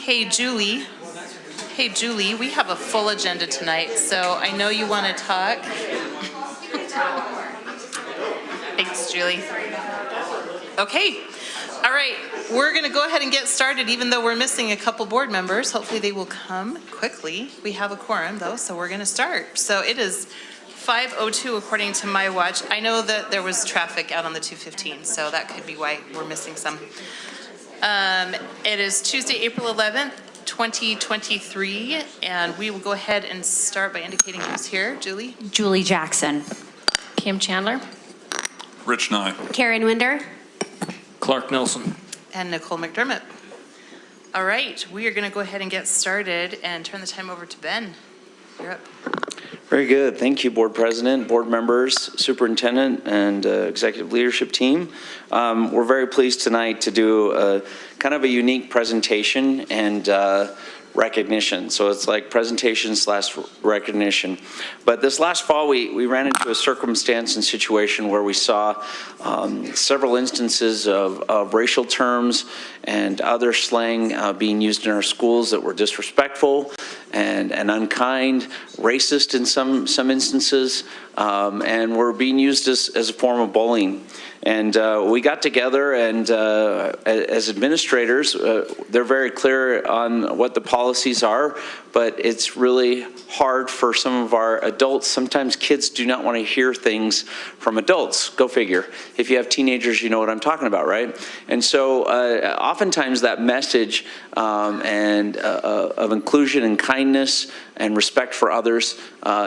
Hey, Julie. Hey, Julie, we have a full agenda tonight, so I know you want to talk. Thanks, Julie. Okay. All right. We're going to go ahead and get started, even though we're missing a couple board members. Hopefully they will come quickly. We have a quorum, though, so we're going to start. So it is 5:02 according to my watch. I know that there was traffic out on the 215, so that could be why we're missing some. It is Tuesday, April 11th, 2023, and we will go ahead and start by indicating who's here. Julie? Julie Jackson. Kim Chandler. Rich Nye. Karen Winder. Clark Nelson. And Nicole McDermott. All right, we are going to go ahead and get started and turn the time over to Ben. You're up. Very good. Thank you, Board President, board members, superintendent, and executive leadership team. We're very pleased tonight to do kind of a unique presentation and recognition. So it's like presentation / recognition. But this last fall, we ran into a circumstance and situation where we saw several instances of racial terms and other slang being used in our schools that were disrespectful and unkind, racist in some instances, and were being used as a form of bullying. And we got together, and as administrators, they're very clear on what the policies are, but it's really hard for some of our adults. Sometimes kids do not want to hear things from adults. Go figure. If you have teenagers, you know what I'm talking about, right? And so oftentimes that message and of inclusion and kindness and respect for others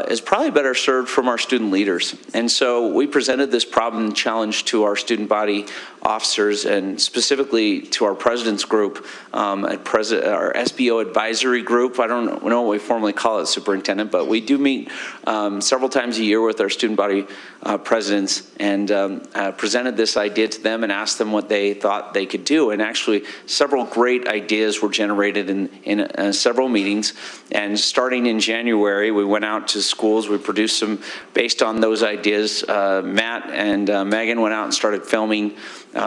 is probably better served from our student leaders. And so we presented this problem challenge to our student body officers and specifically to our president's group, our SBO advisory group. I don't know what we formally call it, Superintendent, but we do meet several times a year with our student body presidents and presented this idea to them and asked them what they thought they could do. And actually several great ideas were generated in several meetings. And starting in January, we went out to schools. We produced some based on those ideas. Matt and Megan went out and started filming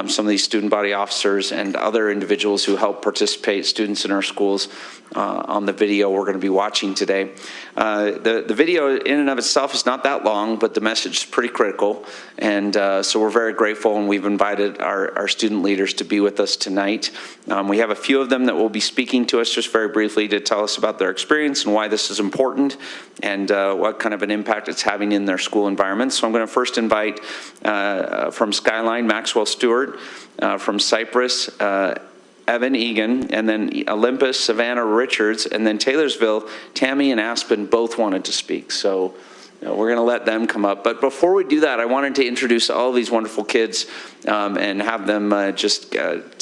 some of these student body officers and other individuals who help participate, students in our schools, on the video we're going to be watching today. The video in and of itself is not that long, but the message is pretty critical. And so we're very grateful, and we've invited our student leaders to be with us tonight. We have a few of them that will be speaking to us just very briefly to tell us about their experience and why this is important and what kind of an impact it's having in their school environment. So I'm going to first invite from Skyline, Maxwell Stewart, from Cypress, Evan Egan, and then Olympus, Savannah Richards, and then Taylorsville, Tammy and Aspen both wanted to speak. So we're going to let them come up. But before we do that, I wanted to introduce all these wonderful kids and have them just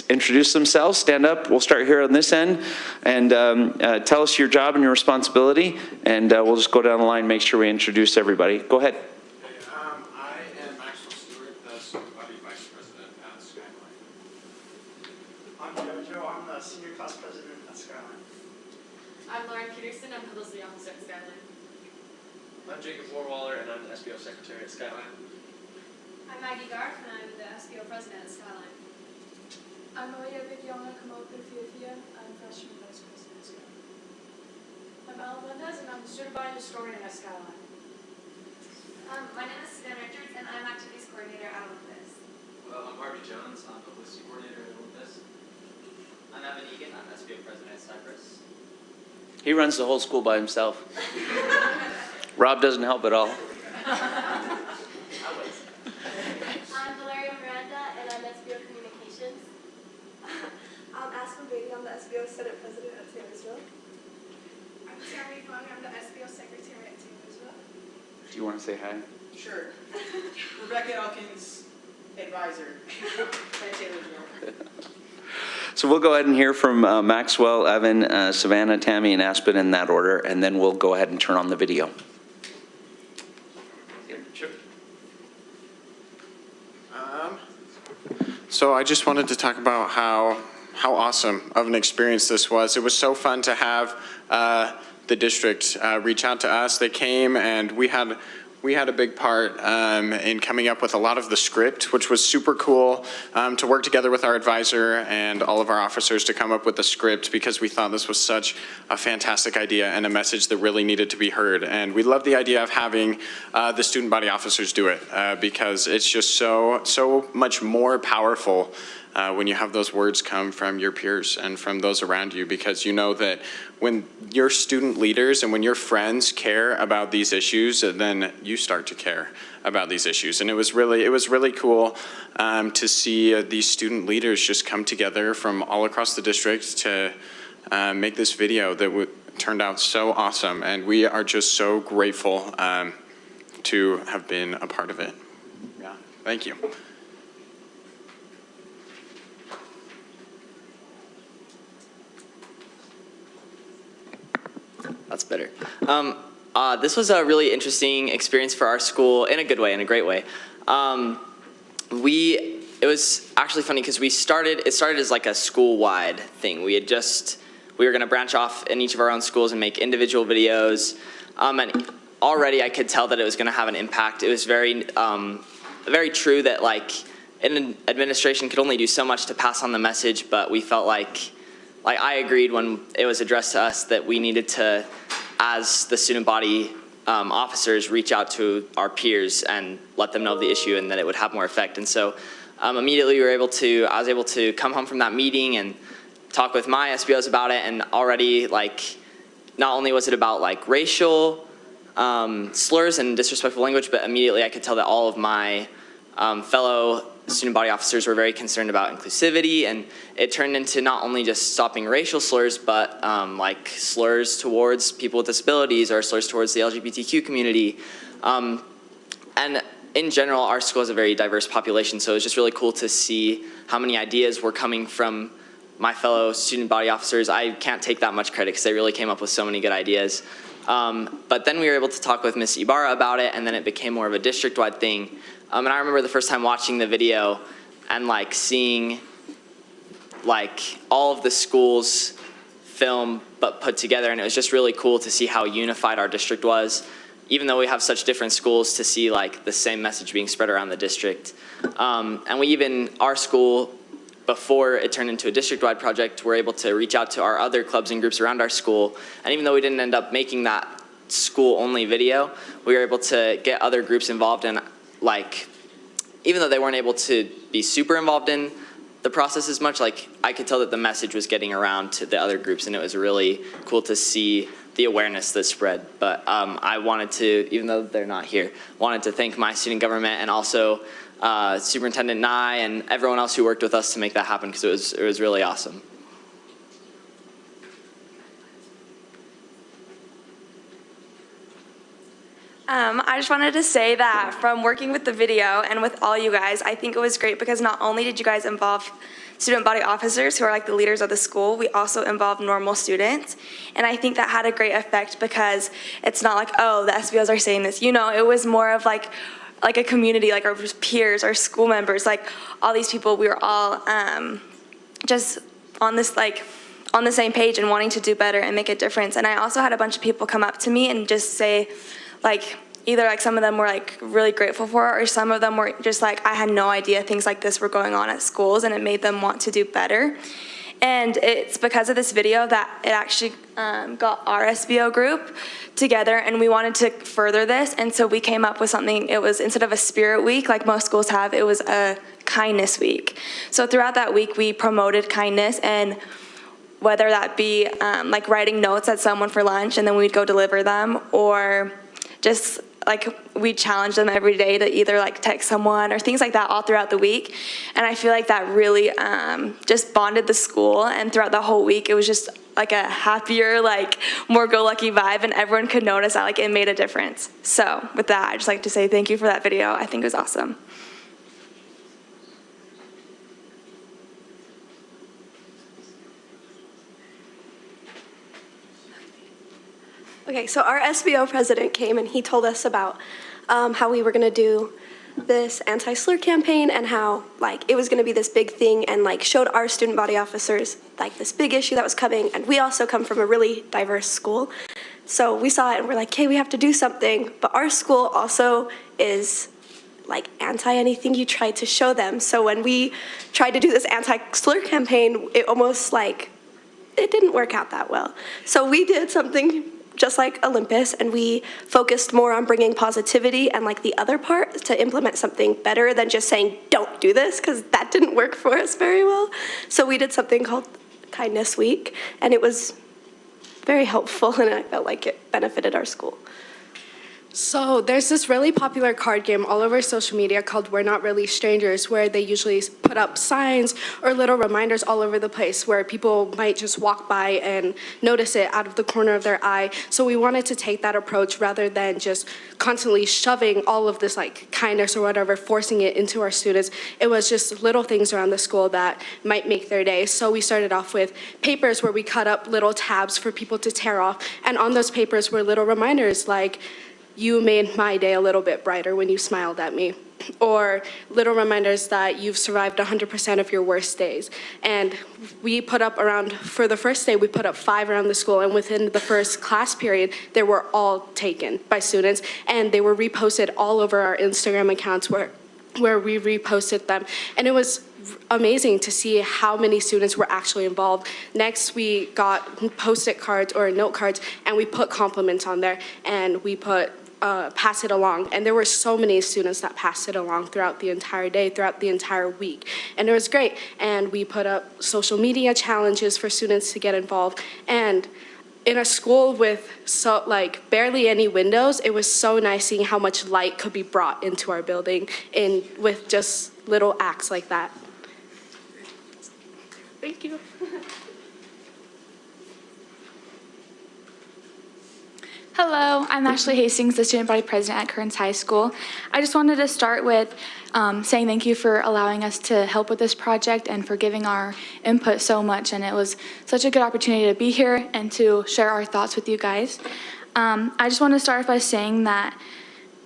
introduce themselves. Stand up. We'll start here on this end. And tell us your job and your responsibility. And we'll just go down the line and make sure we introduce everybody. Go ahead. I am Maxwell Stewart, the student body vice president at Skyline. I'm Jojo. I'm the senior class president at Skyline. I'm Lauren Peterson. I'm publicity officer at Skyline. I'm Jacob Warwaller, and I'm the SBO secretary at Skyline. I'm Maggie Garth, and I'm the SBO president at Skyline. I'm Maria Vigiona Kamope-Fiafia. I'm freshman vice president at Skyline. I'm Ellen Mendez, and I'm the student body historian at Skyline. My name is Savannah Richards, and I'm activities coordinator at Olympus. Well, I'm Harvey Jones. I'm publicity coordinator at Olympus. I'm Evan Egan. I'm SBO president at Cypress. He runs the whole school by himself. Rob doesn't help at all. I'm Valeria Miranda, and I'm SBO Communications. I'm Aspen Beatty. I'm the SBO Senate President at Taylorsville. I'm Tammy Fung. I'm the SBO Secretary at Taylorsville. Do you want to say hi? Sure. Rebecca Elkins, advisor at Taylorsville. So we'll go ahead and hear from Maxwell, Evan, Savannah, Tammy, and Aspen in that order, and then we'll go ahead and turn on the video. So I just wanted to talk about how awesome of an experience this was. It was so fun to have the district reach out to us. They came and we had we had a big part in coming up with a lot of the script, which was super cool, to work together with our advisor and all of our officers to come up with the script, because we thought this was such a fantastic idea and a message that really needed to be heard. And we love the idea of having the student body officers do it, because it's just so much more powerful when you have those words come from your peers and from those around you, because you know that when your student leaders and when your friends care about these issues, then you start to care about these issues. And it was really cool to see these student leaders just come together from all across the district to make this video that turned out so awesome. And we are just so grateful to have been a part of it. Yeah, thank you. That's better. This was a really interesting experience for our school in a good way, in a great way. It was actually funny because it started as like a school-wide thing. We were going to branch off in each of our own schools and make individual videos. And already I could tell that it was going to have an impact. It was very true that like an administration could only do so much to pass on the message, but we felt like I agreed when it was addressed to us that we needed to, as the student body officers, reach out to our peers and let them know of the issue and that it would have more effect. And so immediately I was able to come home from that meeting and talk with my SBOs about it. And already, like, not only was it about like racial slurs and disrespectful language, but immediately I could tell that all of my fellow student body officers were very concerned about inclusivity, and it turned into not only just stopping racial slurs, but like slurs towards people with disabilities or slurs towards the LGBTQ community. And in general, our school has a very diverse population, so it was just really cool to see how many ideas were coming from my fellow student body officers. I can't take that much credit because they really came up with so many good ideas. But then we were able to talk with Ms. Ibarra about it, and then it became more of a district-wide thing. And I remember the first time watching the video and like seeing like all of the schools film but put together, and it was just really cool to see how unified our district was, even though we have such different schools, to see like the same message being spread around the district. And our school, before it turned into a district-wide project, were able to reach out to our other clubs and groups around our school. And even though we didn't end up making that school-only video, we were able to get other groups involved, and like, even though they weren't able to be super involved in the process as much, like I could tell that the message was getting around to the other groups, and it was really cool to see the awareness that spread. But I wanted to, even though they're not here, wanted to thank my student government and also Superintendent Nye and everyone else who worked with us to make that happen, because it was really awesome. I just wanted to say that from working with the video and with all you guys, I think it was great because not only did you guys involve student body officers who are like the leaders of the school, we also involved normal students. And I think that had a great effect because it's not like, oh, the SBOs are saying this. You know, it was more of like a community, like our peers, our school members, like all these people, we were all just on this on the same page and wanting to do better and make a difference. And I also had a bunch of people come up to me and just say, like, either like some of them were like really grateful for it, or some of them were just like, I had no idea things like this were going on at schools, and it made them want to do better. And it's because of this video that it actually got our SBO group together, and we wanted to further this. And so we came up with something. It was, instead of a spirit week like most schools have, it was a kindness week. So throughout that week, we promoted kindness, and whether that be like writing notes at someone for lunch and then we'd go deliver them, or just like we challenge them every day to either like text someone or things like that all throughout the week. And I feel like that really just bonded the school, and throughout the whole week it was just like a happier, like more go-lucky vibe, and everyone could notice that like it made a difference. So with that, I'd just like to say thank you for that video. I think it was awesome. Okay, so our SBO president came and he told us about how we were going to do this anti-slur campaign, and how like it was going to be this big thing, and like showed our student body officers like this big issue that was coming. And we also come from a really diverse school, So we saw it and we're like, hey, we have to do something. But our school also is like anti anything you try to show them. So when we tried to do this anti-slur campaign, it almost like, it didn't work out that well. So we did something just like Olympus, and we focused more on bringing positivity and like the other part to implement something better than just saying, don't do this, because that didn't work for us very well. So we did something called Kindness Week, and it was very helpful, and I felt like it benefited our school. So there's this really popular card game all over social media called We're Not Really Strangers, where they usually put up signs or little reminders all over the place where people might just walk by and notice it out of the corner of their eye. So we wanted to take that approach rather than just constantly shoving all of this like kindness or whatever, forcing it into our students. It was just little things around the school that might make their day. So we started off with papers where we cut up little tabs for people to tear off. And on those papers were little reminders like, you made my day a little bit brighter when you smiled at me. Or little reminders that you've survived 100% of your worst days. And we put up around, for the first day, we put up 5 around the school, and within the first class period, they were all taken by students, and they were reposted all over our Instagram accounts where we reposted them. And it was amazing to see how many students were actually involved. Next, we got Post-it cards or note cards, and we put compliments on there, and we put pass it along. And there were so many students that passed it along throughout the entire day, throughout the entire week. And it was great. And we put up social media challenges for students to get involved. And in a school with barely any windows, it was so nice seeing how much light could be brought into our building with just little acts like that. Thank you. Hello, I'm Ashley Hastings, the student body president at Kearns High School. I just wanted to start with saying thank you for allowing us to help with this project and for giving our input so much. And it was such a good opportunity to be here and to share our thoughts with you guys. I just want to start by saying that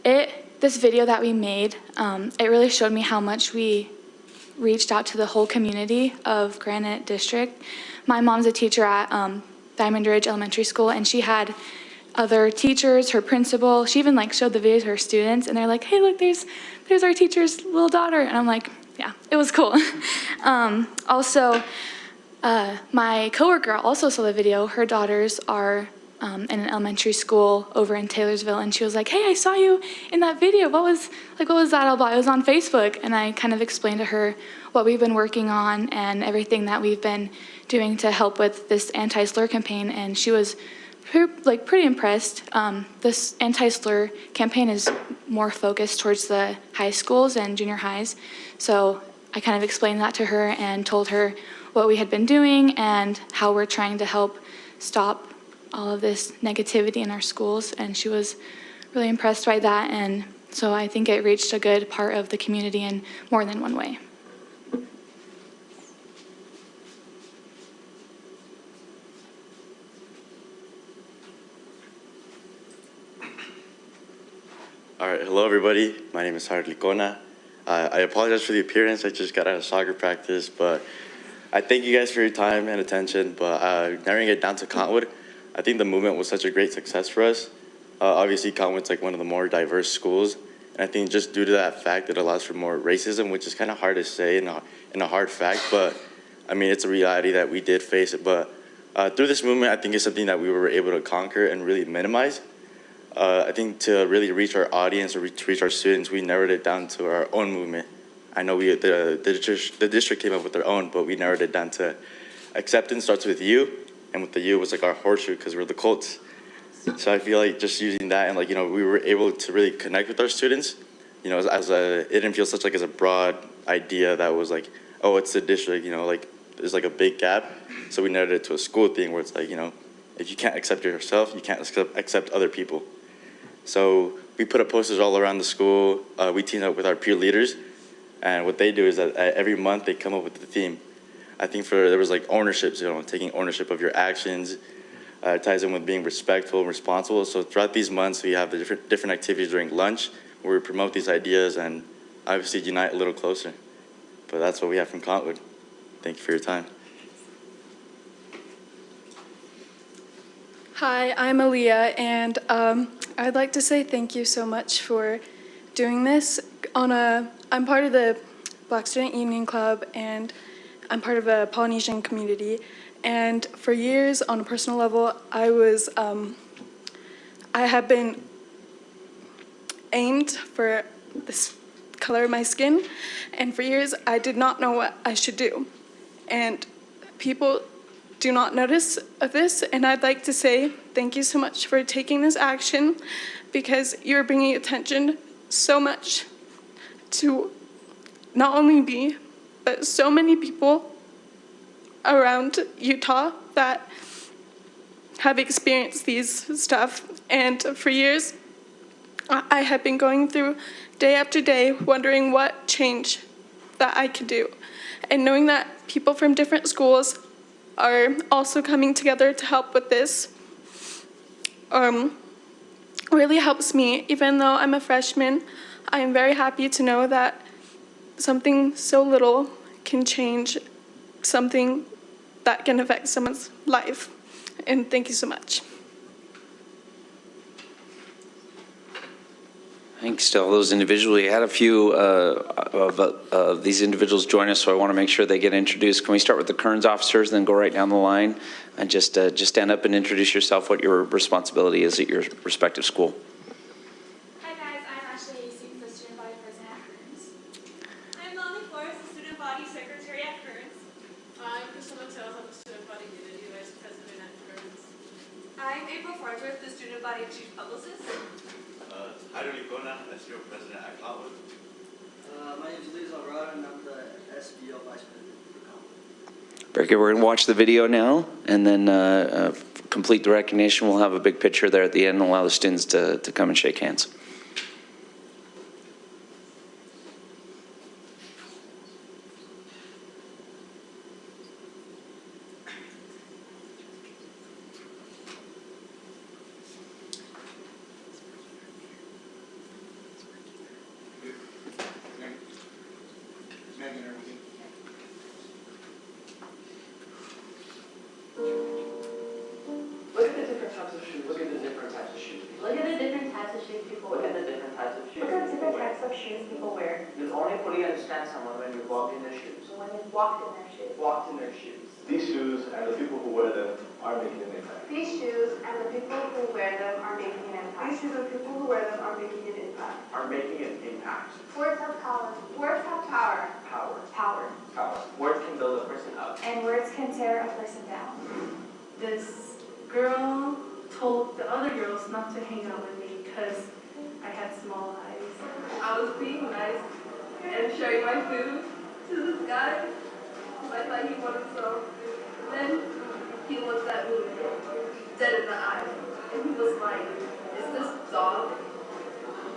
this video that we made, it really showed me how much we reached out to the whole community of Granite District. My mom's a teacher at Diamond Ridge Elementary School, and she had other teachers, her principal, she even showed the video to her students, and they're like, hey, look, there's our teacher's little daughter. And I'm like, yeah, it was cool. Also, my coworker also saw the video. Her daughters are in an elementary school over in Taylorsville, and she was like, hey, I saw you in that video. What was that all about? It was on Facebook. And I kind of explained to her what we've been working on and everything that we've been doing to help with this anti-slur campaign, and she was pretty impressed. This anti-slur campaign is more focused towards the high schools and junior highs. So I kind of explained that to her and told her what we had been doing and how we're trying to help stop all of this negativity in our schools. And she was really impressed by that. And so I think it reached a good part of the community in more than one way. All right, hello everybody. My name is Harley Licona. I apologize for the appearance. I just got out of soccer practice, but I thank you guys for your time and attention. But narrowing it down to Cottonwood, I think the movement was such a great success for us. Obviously, Cottonwood's one of the more diverse schools, and I think just due to that fact, it allows for more racism, which is kind of hard to say and a hard fact, but I mean, it's a reality that we did face it. But through this movement, I think it's something that we were able to conquer and really minimize. I think to really reach our audience or reach our students, we narrowed it down to our own movement. I know the district came up with their own, but we narrowed it down to acceptance starts with you, and with the U was our horseshoe because we're the Colts. So I feel like just using that and we were able to really connect with our students. It didn't feel such as a broad idea that was oh, it's the district. There's a big gap. So we narrowed it to a school thing where it's if you can't accept yourself, you can't accept other people. So we put up posters all around the school. We teamed up with our peer leaders, and what they do is that every month they come up with the theme. I think there was ownership, taking ownership of your actions. It ties in with being respectful and responsible. So throughout these months, we have the different activities during lunch where we promote these ideas and obviously unite a little closer. But that's what we have from Cottonwood. Thank you for your time. Hi, I'm Aaliyah, and I'd like to say thank you so much for doing this. I'm part of the Black Student Union Club, and I'm part of a Polynesian community. And for years, on a personal level, I have been aimed for this color of my skin, and for years, I did not know what I should do. And people do not notice of this, and I'd like to say thank you so much for taking this action, because you're bringing attention so much to not only me, but so many people around Utah that have experienced these stuff. And for years, I have been going through day after day wondering what change that I could do. And knowing that people from different schools are also coming together to help with this really helps me. Even though I'm a freshman, I am very happy to know that something so little can change something that can affect someone's life. And thank you so much. Thanks to all those individuals. We had a few of these individuals join us, so I want to make sure they get introduced. Can we start with the Kearns officers, then go right down the line, and just stand up and introduce yourself, what your responsibility is at your respective school. Hi guys, I'm Ashley Hastings, the student body president at Kearns. I'm Melanie Flores, the student body secretary at Kearns. I'm Priscilla Tales, I'm the student body unity vice president at Kearns. I'm April Farnsworth, the student body chief publicist. Jairo Licona, SBO president at Cotwood. My name is Liz Alvarado, and I'm the SBO vice president for Cotwood. Very good. We're going to watch the video now, and then complete the recognition. We'll have a big picture there at the end and allow the students to come and shake hands. Look at the different types of shoes. Look at the different types of shoes. Look at the different types of shoes people Look wear. at the different types of shoes. Look at the different types of shoes people wear. You'll only fully understand someone when you've walked in their shoes. When you've walked in their shoes. Walked in their shoes. These shoes and the people who wear them are making an impact. These shoes and the people who wear them are making an impact. These shoes and people who wear them are making an impact. Are making an impact. Words have power. Words have power. Power. Power. Power. Words can build a person up. And words can tear a person down. This girl told the other girls not to hang out with me because I had small eyes. I was being nice and sharing my food to this guy. I thought he wanted some. Then he looked at me dead in the eye. And he was like, "Is this dog?"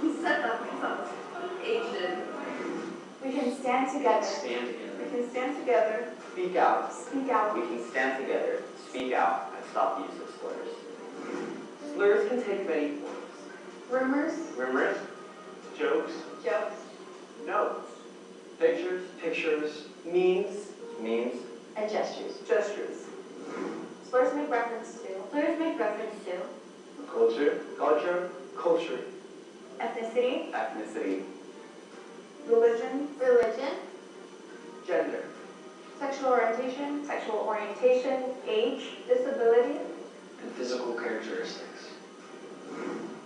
He said that because I was Asian. We can stand together. Stand together. We can stand together. Speak out. Speak out. We can stand together, speak out, and stop the use of slurs. Slurs can take many forms. Rumors. Rumors, jokes, Jokes. notes, pictures, memes, And gestures. gestures, Slurs make reference to. Slurs make reference to. culture, Ethnicity. ethnicity, Religion. gender, Sexual orientation. Age. Disability. and physical characteristics.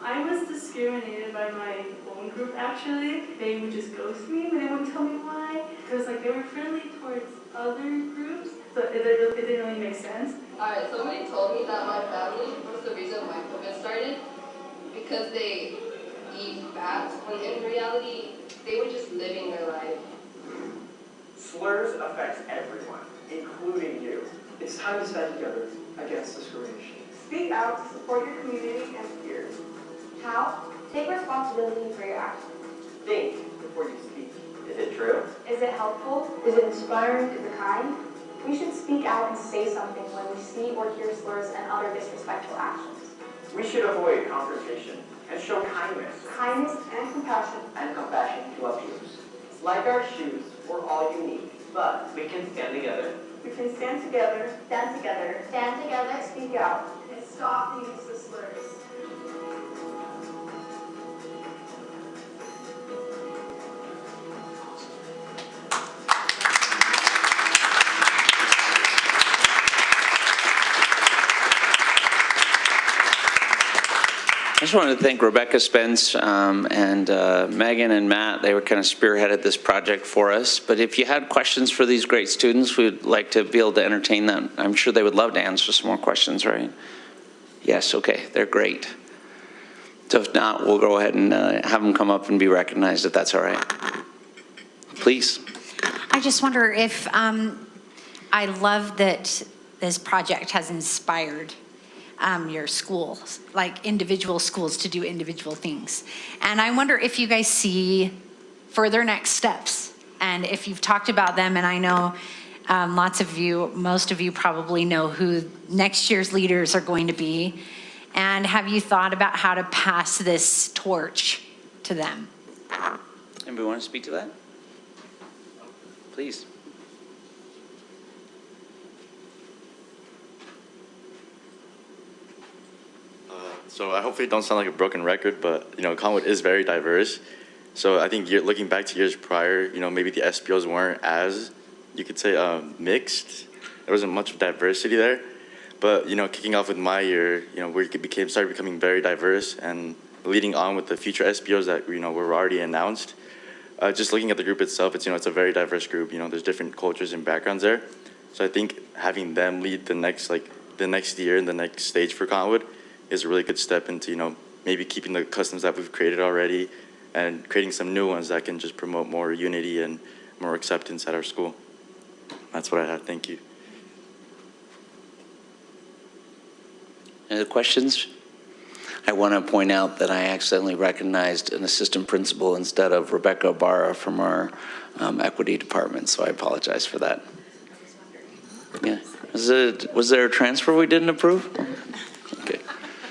I was discriminated by my own group, actually. They would just ghost me, but they wouldn't tell me why. Because they were friendly towards other groups, so it didn't really make sense. Alright, somebody told me that my family was the reason why COVID started because they eat bats, when in reality, they were just living their life. Slurs affects everyone, including you. It's time to stand together against discrimination. Speak out to support your community and peers. How? Take responsibility for your actions. Think before you speak. Is it true? Is it helpful? Is it inspiring? Is it kind? We should speak out and say something when we see or hear slurs and other disrespectful actions. We should avoid confrontation and show kindness Kindness And compassion. to our peers. Like our shoes, we're all unique, but we can stand together. We can stand together. Stand together. Stand together. Speak out. And stop the use of slurs. I just wanted to thank Rebecca Spence and Megan and Matt. They were kind of spearheaded this project for us. But if you had questions for these great students, we'd like to be able to entertain them. I'm sure they would love to answer some more questions, right? Yes, okay, they're great. So if not, we'll go ahead and have them come up and be recognized if that's all right. Please. I just wonder if, I love that this project has inspired your schools, like individual schools, to do individual things. And I wonder if you guys see further next steps, and if you've talked about them. And I know lots of you, most of you probably know who next year's leaders are going to be. And have you thought about how to pass this torch to them? Anybody want to speak to that? Please. So I hopefully don't sound like a broken record, but Conwood is very diverse. So I think looking back to years prior, maybe the SBOs weren't as, you could say, mixed. There wasn't much diversity there. But kicking off with my year, we started becoming very diverse, and leading on with the future SBOs that were already announced. Just looking at the group itself, it's a very diverse group. There's different cultures and backgrounds there. So I think having them lead the next year and the next stage for Conwood is a really good step into, maybe keeping the customs that we've created already and creating some new ones that can just promote more unity and more acceptance at our school. That's what I have. Thank you. Any other questions? I want to point out that I accidentally recognized an assistant principal instead of Rebecca Barra from our equity department, so I apologize for that. Yeah. Was there a transfer we didn't approve? Okay.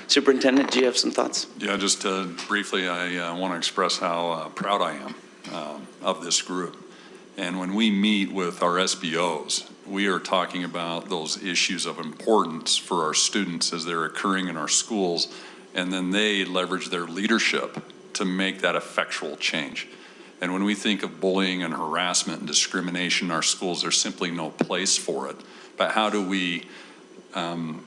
Superintendent, do you have some thoughts? Yeah, just briefly, I want to express how proud I am of this group. And when we meet with our SBOs, we are talking about those issues of importance for our students as they're occurring in our schools, and then they leverage their leadership to make that effectual change. And when we think of bullying and harassment and discrimination in our schools, there's simply no place for it. But how do we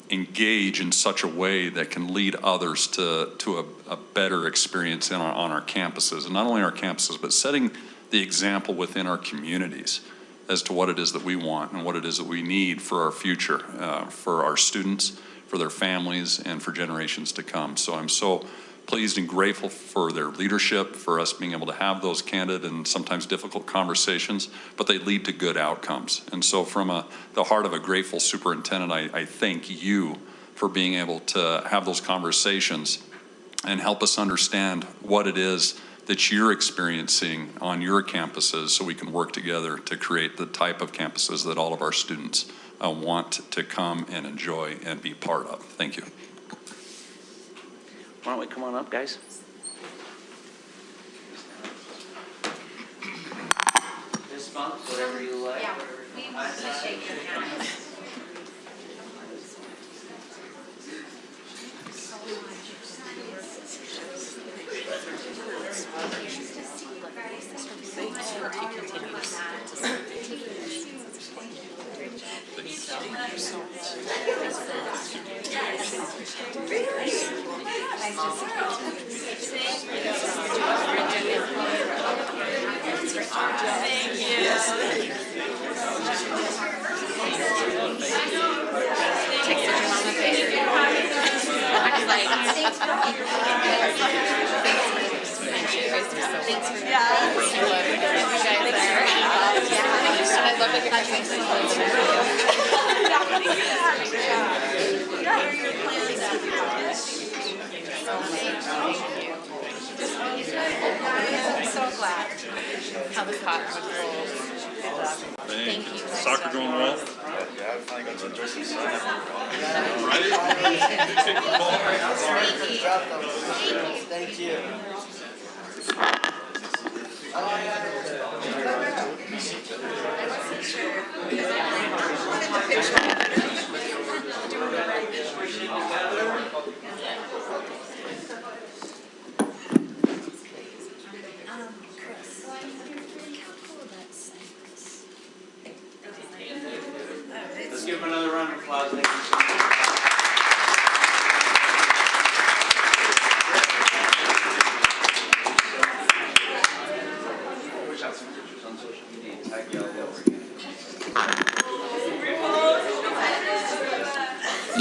engage in such a way that can lead others to a better experience on our campuses, and not only our campuses, but setting the example within our communities as to what it is that we want and what it is that we need for our future, for our students, for their families, and for generations to come. So I'm so pleased and grateful for their leadership, for us being able to have those candid and sometimes difficult conversations, but they lead to good outcomes. And so from the heart of a grateful superintendent, I thank you for being able to have those conversations and help us understand what it is that you're experiencing on your campuses, so we can work together to create the type of campuses that all of our students want to come and enjoy and be part of. Thank you. Why don't we come on up, guys? This month, whatever you like. Yeah, we want to shake your hand. Thank you. Soccer going well? Yeah, I finally got to enjoy some sun. Thank you. Thank you.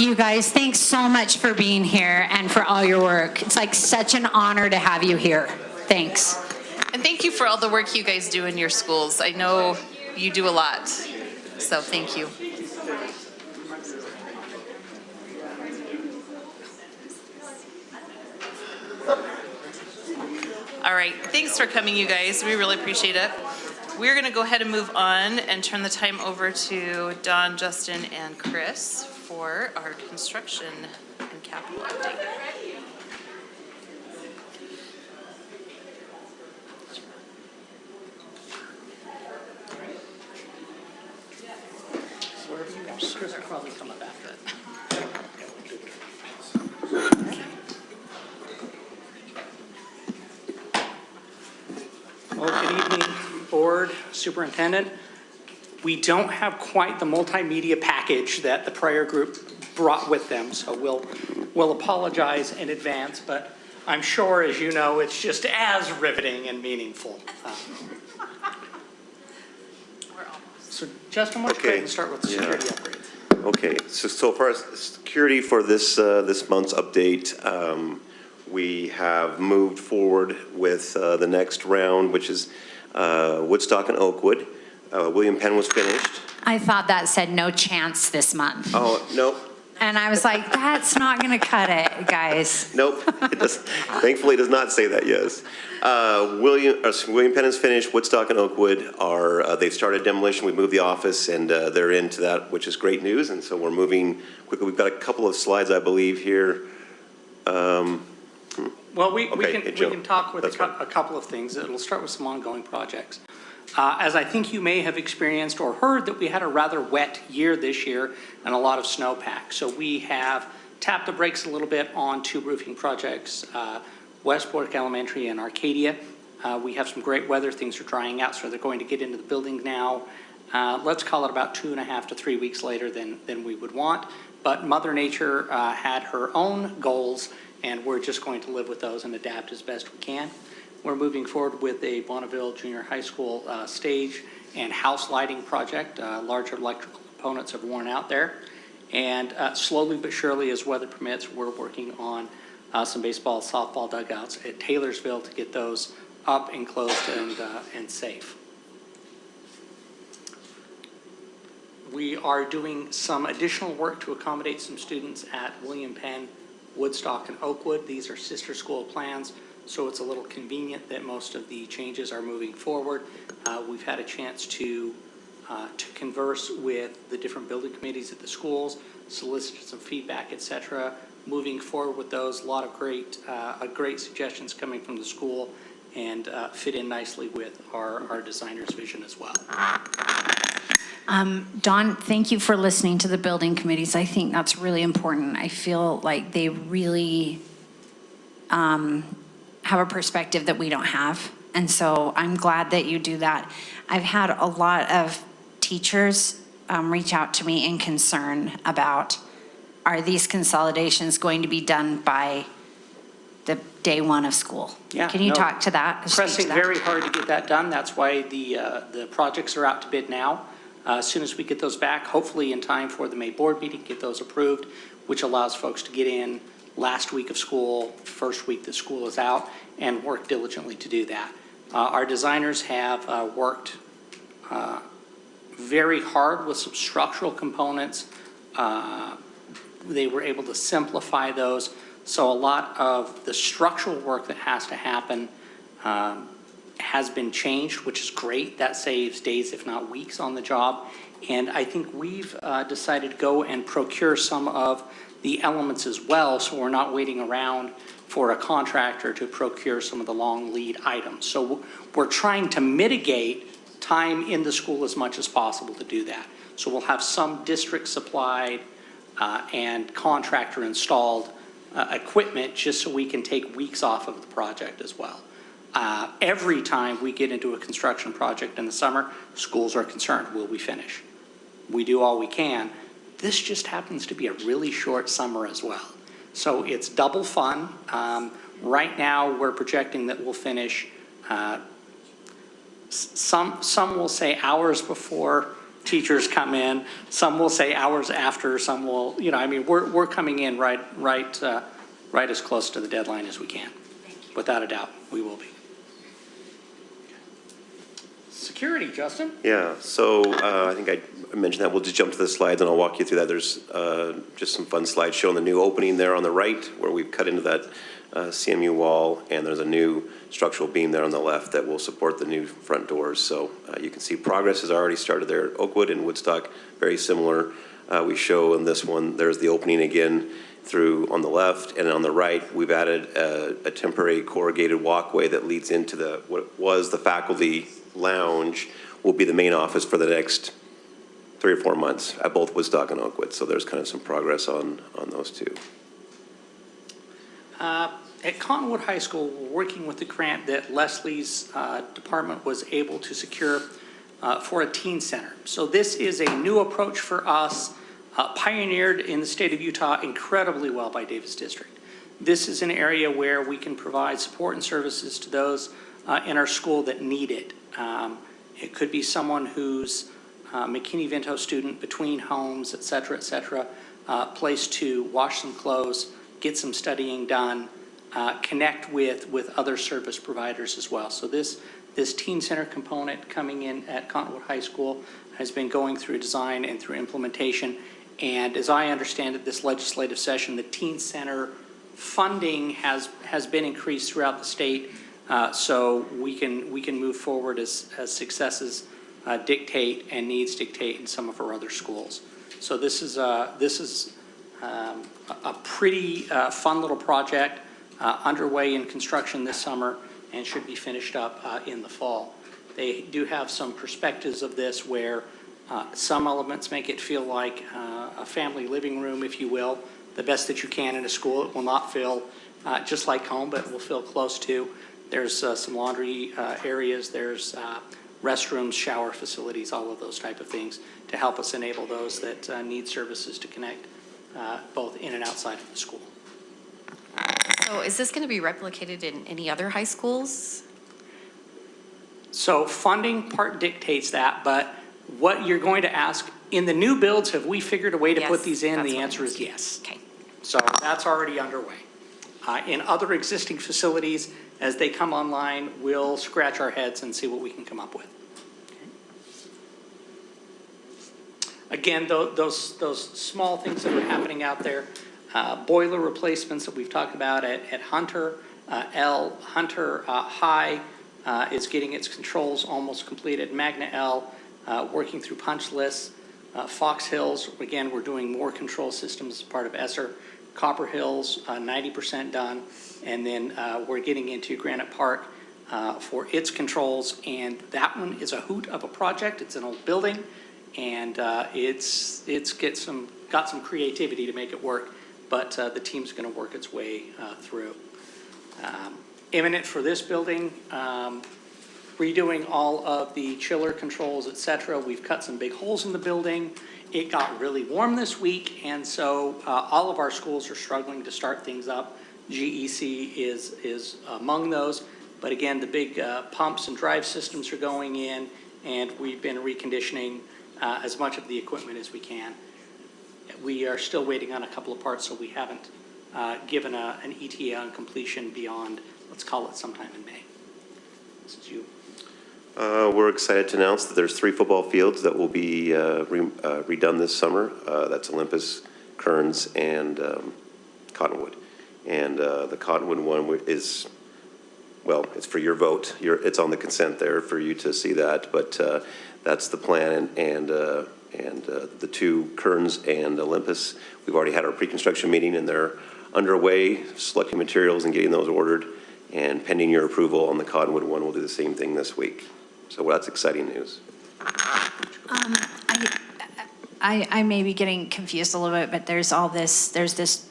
You guys, thanks so much for being here and for all your work. It's like such an honor to have you here. Thanks. And thank you for all the work you guys do in your schools. I know you do a lot, so thank you. All right, thanks for coming, you guys. We really appreciate it. We're going to go ahead and move on and turn the time over to Don, Justin, and Chris for our construction and capital update. Chris will probably come up after. Well, good evening, Board, Superintendent. We don't have quite the multimedia package that the prior group brought with them, so we'll apologize in advance, but I'm sure, as you know, it's just as riveting and meaningful. So Justin, why don't you go ahead and start with the security upgrade? Okay, so far as security for this month's update, we have moved forward with the next round, which is Woodstock and Oakwood. William Penn was finished. I thought that said no chance this month. Oh, no. And I was like, that's not going to cut it, guys. Nope. It does, thankfully, it does not say that, yes. William Penn is finished. Woodstock and Oakwood are, they've started demolition. We moved the office, and they're into that, which is great news. And so we're moving quickly. We've got a couple of slides, I believe, here. Well, we can talk with a couple of things. It'll start with some ongoing projects. As I think you may have experienced or heard, that we had a rather wet year this year and a lot of snowpack. So we have tapped the brakes a little bit on two roofing projects, Westbrook Elementary and Arcadia. We have some great weather. Things are drying out, so they're going to get into the building now. Let's call it about 2.5 to 3 weeks later than we would want. But Mother Nature had her own goals, and we're just going to live with those and adapt as best we can. We're moving forward with a Bonneville Junior High School stage and house lighting project. Larger electrical components have worn out there. And slowly but surely, as weather permits, we're working on some baseball, softball dugouts at Taylorsville to get those up and closed and safe. We are doing some additional work to accommodate some students at William Penn, Woodstock, and Oakwood. These are sister school plans, so it's a little convenient that most of the changes are moving forward. We've had a chance to converse with the different building committees at the schools, solicit some feedback, etc. Moving forward with those, a lot of great suggestions coming from the school, and fit in nicely with our designer's vision as well. Dawn, thank you for listening to the building committees. I think that's really important. I feel like they really have a perspective that we don't have. And so I'm glad that you do that. I've had a lot of teachers reach out to me in concern about, are these consolidations going to be done by the day one of school? Yeah, Can you talk to that? Pressing very hard to get that done. That's why the projects are out to bid now. As soon as we get those back, hopefully in time for the May board meeting, get those approved, which allows folks to get in last week of school, first week that school is out, and work diligently to do that. Our designers have worked very hard with some structural components. They were able to simplify those. So a lot of the structural work that has to happen has been changed, which is great. That saves days, if not weeks, on the job. And I think we've decided to go and procure some of the elements as well, so we're not waiting around for a contractor to procure some of the long lead items. So we're trying to mitigate time in the school as much as possible to do that. So we'll have some district supplied and contractor installed equipment just so we can take weeks off of the project as well. Every time we get into a construction project in the summer, schools are concerned, will we finish? We do all we can. This just happens to be a really short summer as well. So it's double fun. Right now, we're projecting that we'll finish, some will say hours before teachers come in. Some will say hours after, some will, I mean, we're coming in right as close to the deadline as we can. Without a doubt, we will be. Security, Justin? Yeah, so I think I mentioned that. We'll just jump to the slides and I'll walk you through that. There's just some fun slides showing the new opening there on the right where we've cut into that CMU wall, and there's a new structural beam there on the left that will support the new front doors. So you can see progress has already started there at Oakwood and Woodstock, very similar. We show in this one, there's the opening again through on the left, and on the right, we've added a temporary corrugated walkway that leads into what was the faculty lounge, will be the main office for the next 3 or 4 months at both Woodstock and Oakwood. So there's kind of some progress on those two. At Cottonwood High School, we're working with the grant that Leslie's department was able to secure for a teen center. So this is a new approach for us, pioneered in the state of Utah incredibly well by Davis District. This is an area where we can provide support and services to those in our school that need it. It could be someone who's McKinney-Vento student between homes, et cetera, place to wash some clothes, get some studying done, connect with other service providers as well. So this teen center component coming in at Cottonwood High School has been going through design and through implementation. And as I understand it, this legislative session, the teen center funding has been increased throughout the state, so we can move forward as successes dictate and needs dictate in some of our other schools. So this is a pretty fun little project underway in construction this summer and should be finished up in the fall. They do have some perspectives of this where some elements make it feel like a family living room, if you will, the best that you can in a school. It will not feel just like home, but it will feel close to. There's some laundry areas, there's restrooms, shower facilities, all of those type of things to help us enable those that need services to connect both in and outside of the school. So is this going to be replicated in any other high schools? So funding part dictates that, but what you're going to ask, in the new builds, have we figured a way to put these in? The answer is yes. Okay. So that's already underway. In other existing facilities, as they come online, we'll scratch our heads and see what we can come up with. Again, those small things that are happening out there, boiler replacements that we've talked about at Hunter, Hunter High is getting its controls almost completed. Magna L, working through punch lists. Fox Hills, again, we're doing more control systems as part of ESSER. Copper Hills, 90% done. And then we're getting into Granite Park for its controls. And that one is a hoot of a project. It's an old building. And it's got some creativity to make it work. But the team's going to work its way through. Imminent for this building, redoing all of the chiller controls, et cetera. We've cut some big holes in the building. It got really warm this week, and so all of our schools are struggling to start things up. GEC is among those, but again, the big pumps and drive systems are going in, and we've been reconditioning as much of the equipment as we can. We are still waiting on a couple of parts, so we haven't given an ETA on completion beyond, let's call it sometime in May. This is you. We're excited to announce that there's 3 football fields that will be redone this summer. That's Olympus, Kearns, and Cottonwood. And the Cottonwood one is, well, it's for your vote. It's on the consent there for you to see that, but that's the plan. And the 2, Kearns and Olympus, we've already had our pre-construction meeting, and they're underway, selecting materials and getting those ordered. And pending your approval on the Cottonwood one, we'll do the same thing this week. So that's exciting news. I may be getting confused a little bit, but there's this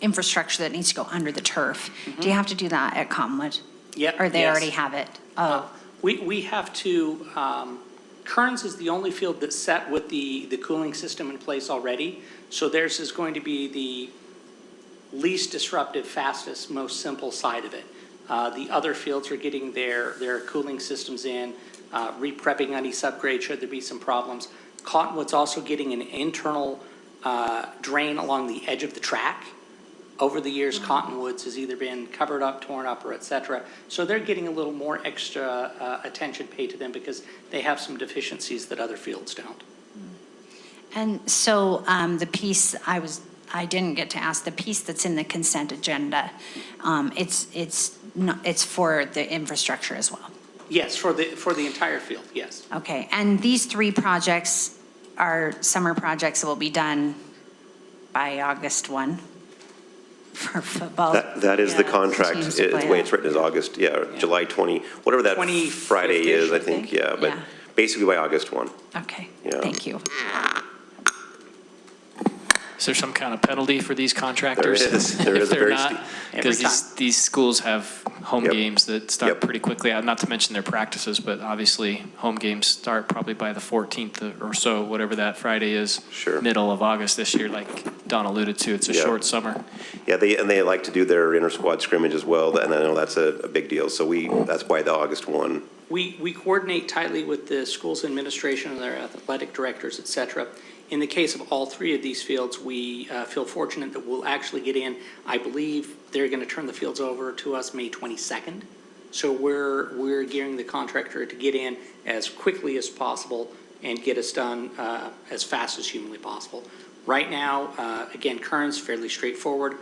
infrastructure that needs to go under the turf. Mm-hmm. Do you have to do that at Cottonwood? Yep. Or they already have it? Oh. We have to, Kearns is the only field that's set with the cooling system in place already. So theirs is going to be the least disruptive, fastest, most simple side of it. The other fields are getting their cooling systems in, re-prepping any subgrade should there be some problems. Cottonwood's also getting an internal drain along the edge of the track. Over the years, Cottonwoods has either been covered up, torn up, or et cetera. So they're getting a little more extra attention paid to them because they have some deficiencies that other fields don't. And so the piece I didn't get to ask, the piece that's in the consent agenda, it's for the infrastructure as well. Yes, for the entire field, yes. Okay, and these 3 projects are summer projects that will be done by August 1 for football. That is the contract. teams to The play way on. it's written is August, July 20, whatever that 25th-ish, Friday is, I think, but Yeah. basically by August 1. Okay, Yeah. thank you. Is there some kind of penalty for these contractors? There is. There If is a they're very not, because Every these schools have home Yep. games that start Yep. pretty quickly, not to mention their practices, but obviously home games start probably by the 14th or so, whatever that Friday is. Sure. Middle of August this year, like Don alluded to, it's a Yeah. short summer. Yeah, they like to do their inter-squad scrimmage as well, and I know that's a big deal. So that's why the August 1. We coordinate tightly with the school's administration and their athletic directors, et cetera. In the case of all 3 of these fields, we feel fortunate that we'll actually get in. I believe they're going to turn the fields over to us May 22nd. So we're gearing the contractor to get in as quickly as possible and get us done as fast as humanly possible. Right now, again, Kearns, fairly straightforward.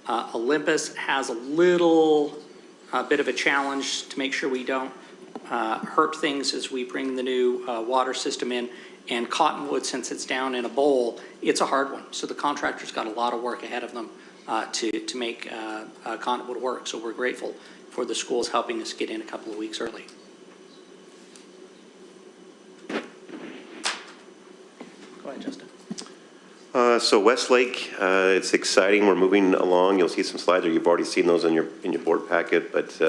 Olympus has a little bit of a challenge to make sure we don't hurt things as we bring the new water system in. And Cottonwood, since it's down in a bowl, it's a hard one. So the contractor's got a lot of work ahead of them to make Cottonwood work. So we're grateful for the schools helping us get in a couple of weeks early. Go ahead, Justin. So Westlake, it's exciting. We're moving along. You'll see some slides, or you've already seen those in your board packet, but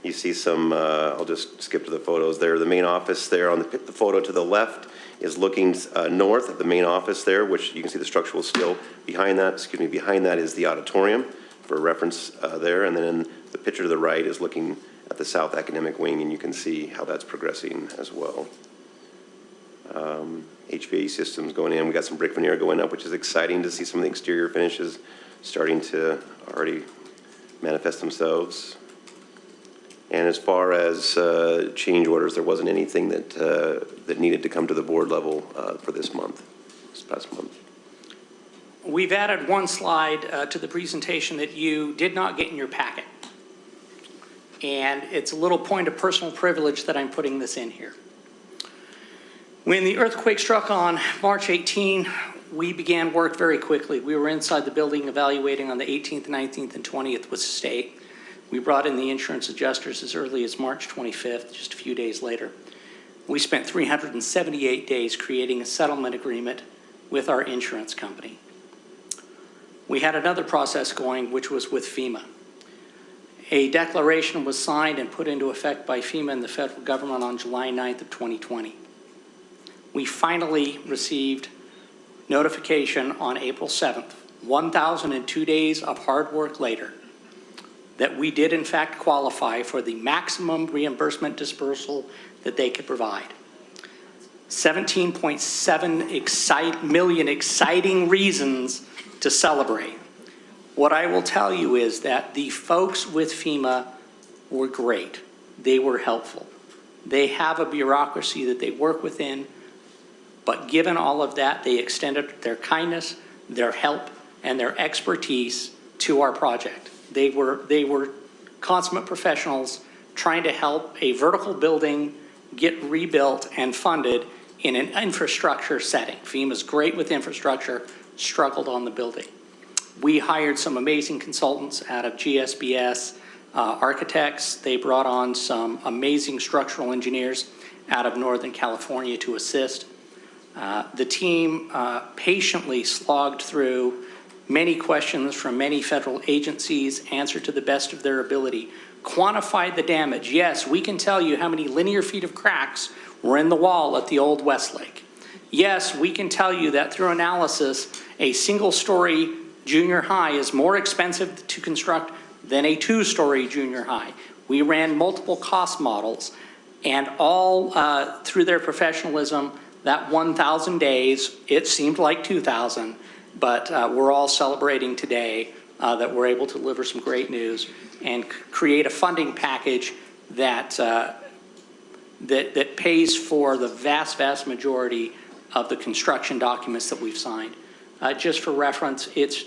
you see some, I'll just skip to the photos there. The main office there on the photo to the left is looking north at the main office there, which you can see the structural steel. Behind that is the auditorium for reference there. And then the picture to the right is looking at the south academic wing, and you can see how that's progressing as well. HVAC systems going in. We got some brick veneer going up, which is exciting to see some of the exterior finishes starting to already manifest themselves. And as far as change orders, there wasn't anything that needed to come to the board level for this past month. We've added one slide to the presentation that you did not get in your packet. And it's a little point of personal privilege that I'm putting this in here. When the earthquake struck on March 18, we began work very quickly. We were inside the building evaluating on the 18th, 19th, and 20th with the state. We brought in the insurance adjusters as early as March 25th, just a few days later. We spent 378 days creating a settlement agreement with our insurance company. We had another process going, which was with FEMA. A declaration was signed and put into effect by FEMA and the federal government on July 9th of 2020. We finally received notification on April 7th, 1,002 days of hard work later, that we did in fact qualify for the maximum reimbursement dispersal that they could provide. 17.7 million exciting reasons to celebrate. What I will tell you is that the folks with FEMA were great. They were helpful. They have a bureaucracy that they work within, but given all of that, they extended their kindness, their help, and their expertise to our project. They were consummate professionals trying to help a vertical building get rebuilt and funded in an infrastructure setting. FEMA's great with infrastructure, struggled on the building. We hired some amazing consultants out of GSBS architects. They brought on some amazing structural engineers out of Northern California to assist. The team patiently slogged through many questions from many federal agencies, answered to the best of their ability, quantified the damage. Yes, we can tell you how many linear feet of cracks were in the wall at the old Westlake. Yes, we can tell you that through analysis, a single-story junior high is more expensive to construct than a two-story junior high. We ran multiple cost models, and all through their professionalism, that 1,000 days, it seemed like 2,000, but we're all celebrating today that we're able to deliver some great news and create a funding package that that pays for the vast majority of the construction documents that we've signed. Just for reference, it's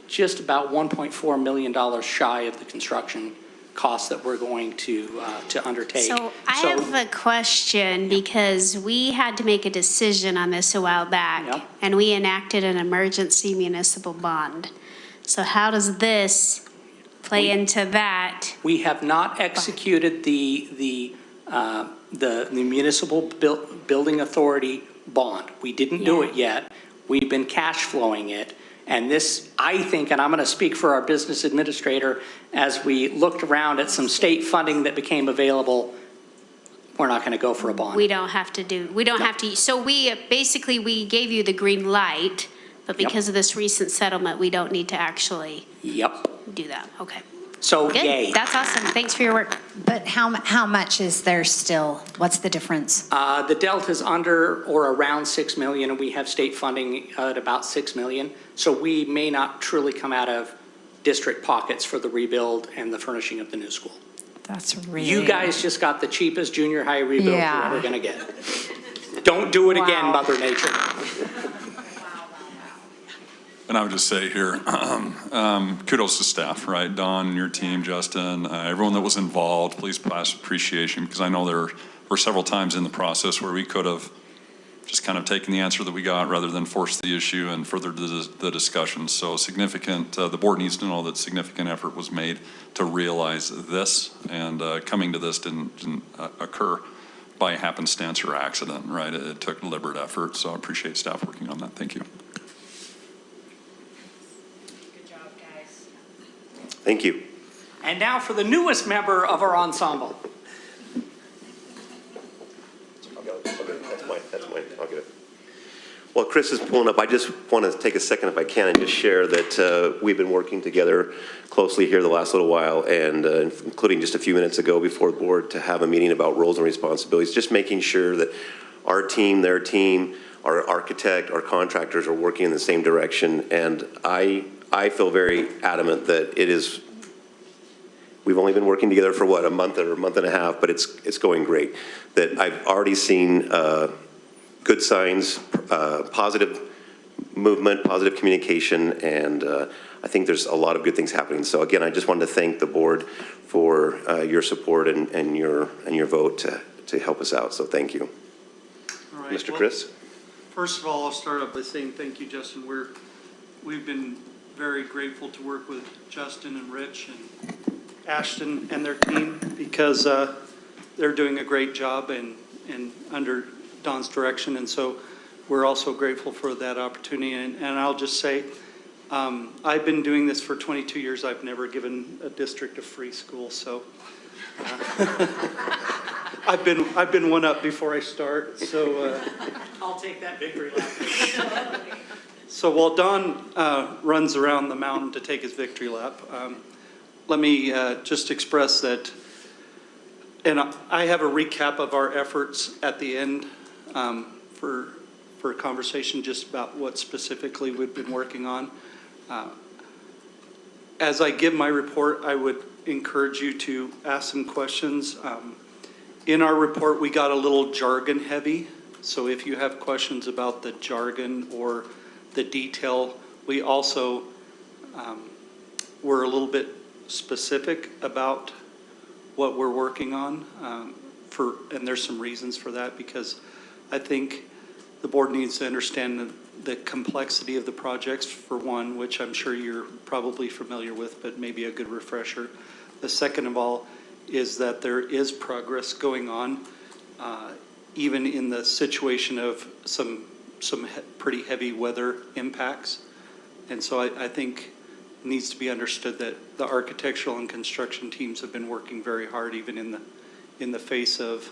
just about $1.4 million shy of the construction costs that we're going to undertake. So I have a question, because we had to make a decision on this a while back, Yep. and we enacted an emergency municipal bond. So how does this play into that? We have not executed the municipal building authority bond. We didn't do it yet. We've been cash flowing it. And this, I think, and I'm going to speak for our business administrator, as we looked around at some state funding that became available, we're not going to go for a bond. We don't have to, so we gave you the green light, but because of this recent settlement, we don't need to actually do that. Okay. So, Good. yay. That's awesome. Thanks for your work. But how much is there still? What's the difference? The delta is under or around 6 million, and we have state funding at about 6 million. So we may not truly come out of district pockets for the rebuild and the furnishing of the new school. That's really. You guys just got the cheapest junior high rebuild you're ever going to get. Don't do it again, Mother Nature. And I would just say here, kudos to staff, right? Don and your team, Justin, everyone that was involved, please pass appreciation, because I know there were several times in the process where we could have just kind of taken the answer that we got rather than force the issue and further the discussion. So significant, the board needs to know that significant effort was made to realize this, and coming to this didn't occur by happenstance or accident, right? It took deliberate effort, so I appreciate staff working on that. Thank you. Thank you. And now for the newest member of our ensemble. That's mine. I'll get it. While Chris is pulling up, I just want to take a second, if I can, and just share that we've been working together closely here the last little while, and including just a few minutes ago before the board, to have a meeting about roles and responsibilities, just making sure that our team, their team, our architect, our contractors are working in the same direction. And I feel very adamant that it is, we've only been working together for what, a month or a month and a half, but it's going great. That I've already seen good signs, positive movement, positive communication, and I think there's a lot of good things happening. So again, I just wanted to thank the board for your support and your vote to help us out. So thank you. All right. Mr. Chris? First of all, I'll start off by saying thank you, Justin. We've been very grateful to work with Justin and Rich and Ashton and their team, because they're doing a great job and under Don's direction. And so we're also grateful for that opportunity. And I'll just say, I've been doing this for 22 years. I've never given a district a free school. So I've been one up before I start. So I'll take that victory lap. So while Don runs around the mountain to take his victory lap, let me just express that, and I have a recap of our efforts at the end for a conversation just about what specifically we've been working on. As I give my report, I would encourage you to ask some questions. In our report, we got a little jargon heavy, so if you have questions about the jargon or the detail, we also were a little bit specific about what we're working on, and there's some reasons for that, because I think the board needs to understand the complexity of the projects, for one, which I'm sure you're probably familiar with, but maybe a good refresher. The second of all is that there is progress going on, even in the situation of some pretty heavy weather impacts. And so I think it needs to be understood that the architectural and construction teams have been working very hard, even in the face of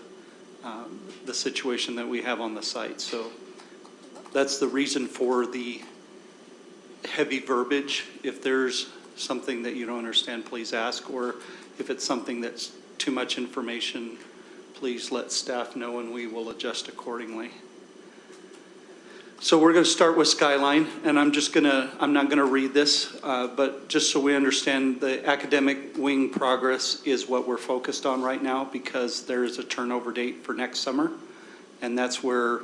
the situation that we have on the site. So that's the reason for the heavy verbiage. If there's something that you don't understand, please ask, or if it's something that's too much information, please let staff know and we will adjust accordingly. So we're going to start with Skyline, and I'm not going to read this, but just so we understand, the academic wing progress is what we're focused on right now because there is a turnover date for next summer, and that's where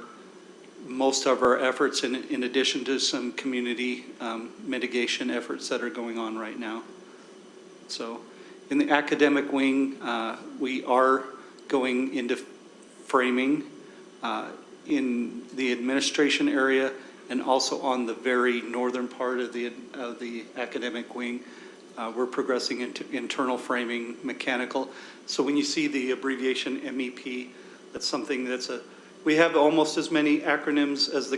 most of our efforts, in addition to some community mitigation efforts that are going on right now. So in the academic wing, we are going into framing in the administration area and also on the very northern part of the academic wing. We're progressing into internal framing, mechanical. So when you see the abbreviation MEP, that's something we have almost as many acronyms as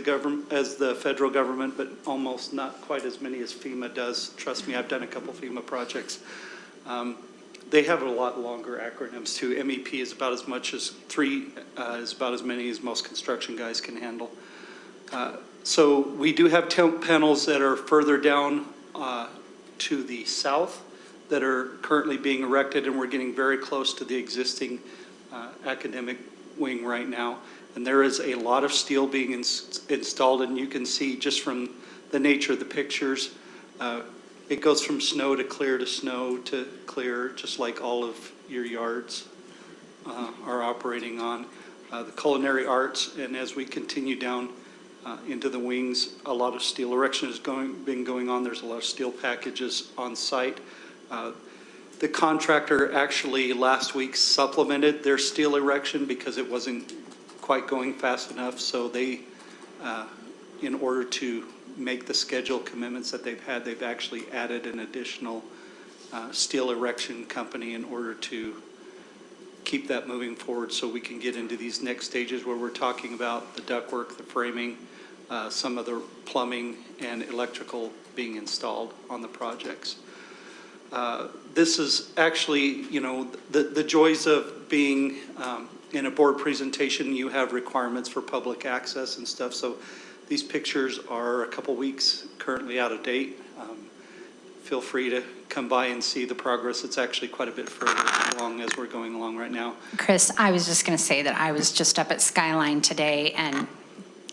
the federal government, but almost not quite as many as FEMA does. Trust me, I've done a couple FEMA projects. They have a lot longer acronyms too. MEP is about as much as is about as many as most construction guys can handle. So we do have panels that are further down to the south that are currently being erected, and we're getting very close to the existing academic wing right now. And there is a lot of steel being installed, and you can see just from the nature of the pictures, it goes from snow to clear, just like all of your yards are operating on. The culinary arts, and as we continue down into the wings, a lot of steel erection has been going on. There's a lot of steel packages on site. The contractor actually last week supplemented their steel erection because it wasn't quite going fast enough. So they, in order to make the schedule commitments that they've had, they've actually added an additional steel erection company in order to keep that moving forward so we can get into these next stages where we're talking about the ductwork, the framing, some of the plumbing and electrical being installed on the projects. This is actually, the joys of being in a board presentation. You have requirements for public access and stuff. So these pictures are a couple weeks currently out of date. Feel free to come by and see the progress. It's actually quite a bit further along as we're going along right now. Chris, I was just going to say that I was just up at Skyline today, and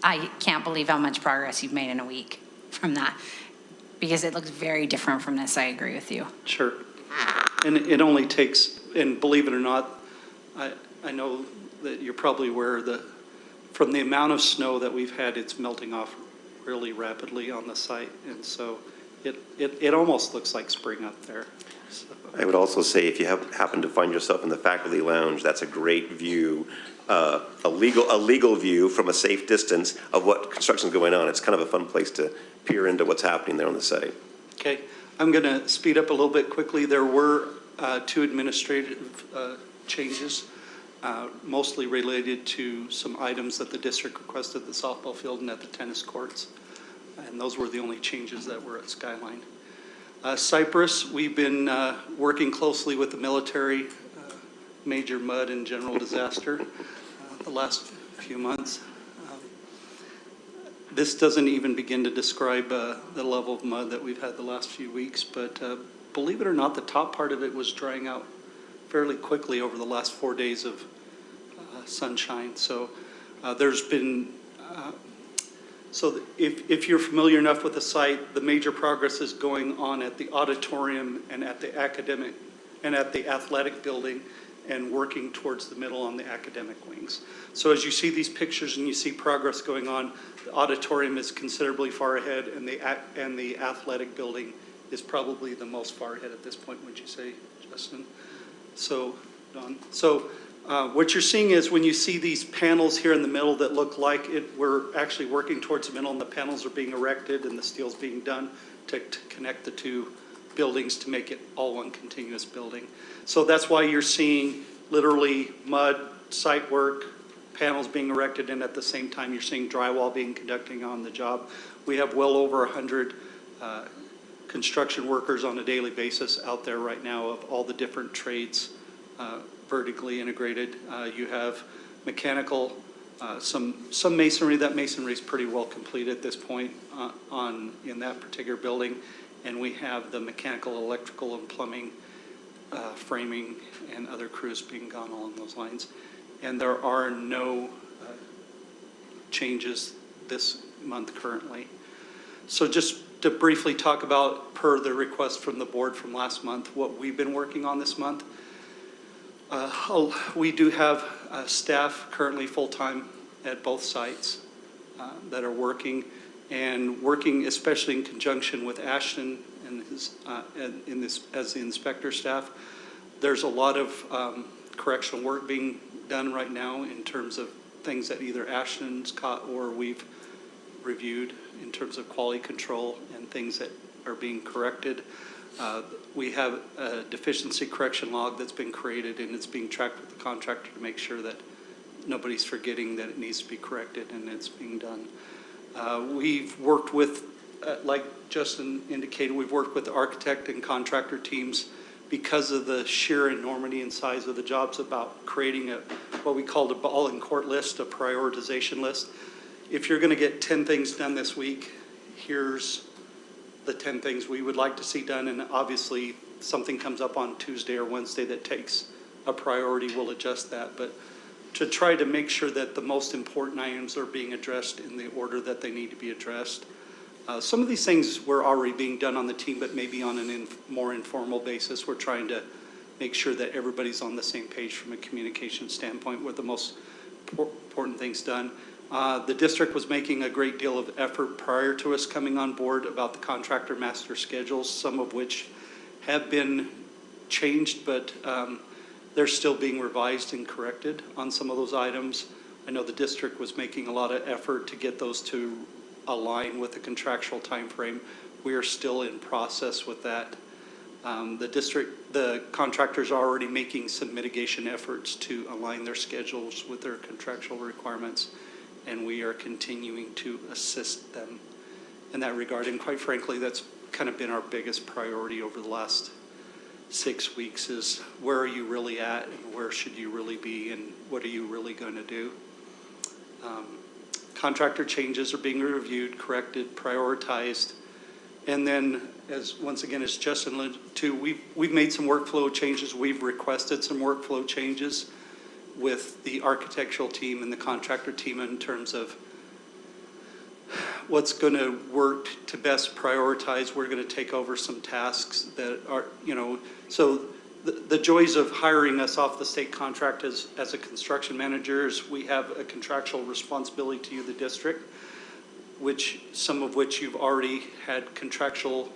I can't believe how much progress you've made in a week from that, because it looks very different from this. I agree with you. Sure. And it only takes, and believe it or not, I know that you're probably aware from the amount of snow that we've had, it's melting off really rapidly on the site. And so it almost looks like spring up there. So. I would also say if you happen to find yourself in the faculty lounge, that's a great view, a legal view from a safe distance of what construction is going on. It's kind of a fun place to peer into what's happening there on the site. Okay, I'm going to speed up a little bit quickly. There were 2 administrative changes, mostly related to some items that the district requested at the softball field and at the tennis courts. And those were the only changes that were at Skyline. Cypress, we've been working closely with the military, major mud and general disaster the last few months. This doesn't even begin to describe the level of mud that we've had the last few weeks, but believe it or not, the top part of it was drying out fairly quickly over the last 4 days of sunshine. So there's been, so if you're familiar enough with the site, the major progress is going on at the auditorium and at the academic and at the athletic building, and working towards the middle on the academic wings. So as you see these pictures and you see progress going on, the auditorium is considerably far ahead, and the athletic building is probably the most far ahead at this point, would you say, Justin? So, Don. So what you're seeing is when you see these panels here in the middle that look like we're actually working towards the middle, and the panels are being erected and the steel's being done to connect the 2 buildings to make it all one continuous building. So that's why you're seeing literally mud, site work, panels being erected, and at the same time you're seeing drywall being conducting on the job. We have well over 100 construction workers on a daily basis out there right now of all the different trades, vertically integrated. You have mechanical, some masonry. That masonry is pretty well complete at this point in that particular building. And we have the mechanical, electrical, and plumbing, framing, and other crews being gone along those lines. And there are no changes month currently. So just to briefly talk about, per the request from the board from last month, what we've been working on this month. We do have staff currently full-time at both sites that are working, and working especially in conjunction with Ashton and his, in this, as the inspector staff. There's a lot of correctional work being done right now in terms of things that either Ashton's caught or we've reviewed in terms of quality control and things that are being corrected. We have a deficiency correction log that's been created, and it's being tracked with the contractor to make sure that nobody's forgetting that it needs to be corrected, and it's being done. We've worked with, like Justin indicated, we've worked with the architect and contractor teams because of the sheer enormity and size of the jobs about creating what we called a ball and court list, a prioritization list. If you're going to get 10 things done this week, here's the 10 things we would like to see done, and obviously something comes up on Tuesday or Wednesday that takes a priority, we'll adjust that. But to try to make sure that the most important items are being addressed in the order that they need to be addressed. Some of these things were already being done on the team, but maybe on a more informal basis. We're trying to make sure that everybody's on the same page from a communication standpoint with the most important things done. The district was making a great deal of effort prior to us coming on board about the contractor master schedules, some of which have been changed, but they're still being revised and corrected on some of those items. I know the district was making a lot of effort to get those to align with the contractual time frame. We are still in process with that. The contractors are already making some mitigation efforts to align their schedules with their contractual requirements, and we are continuing to assist them in that regard. And quite frankly, that's kind of been our biggest priority over the last 6 weeks is where are you really at, and where should you really be, and what are you really going to do? Contractor changes are being reviewed, corrected, prioritized, and then once again, as Justin alluded to, we've made some workflow changes. We've requested some workflow changes with the architectural team and the contractor team in terms of what's going to work to best prioritize. We're going to take over some tasks that are, so the joys of hiring us off the state contract as a construction manager is we have a contractual responsibility to you, the district, some of which you've already had contractual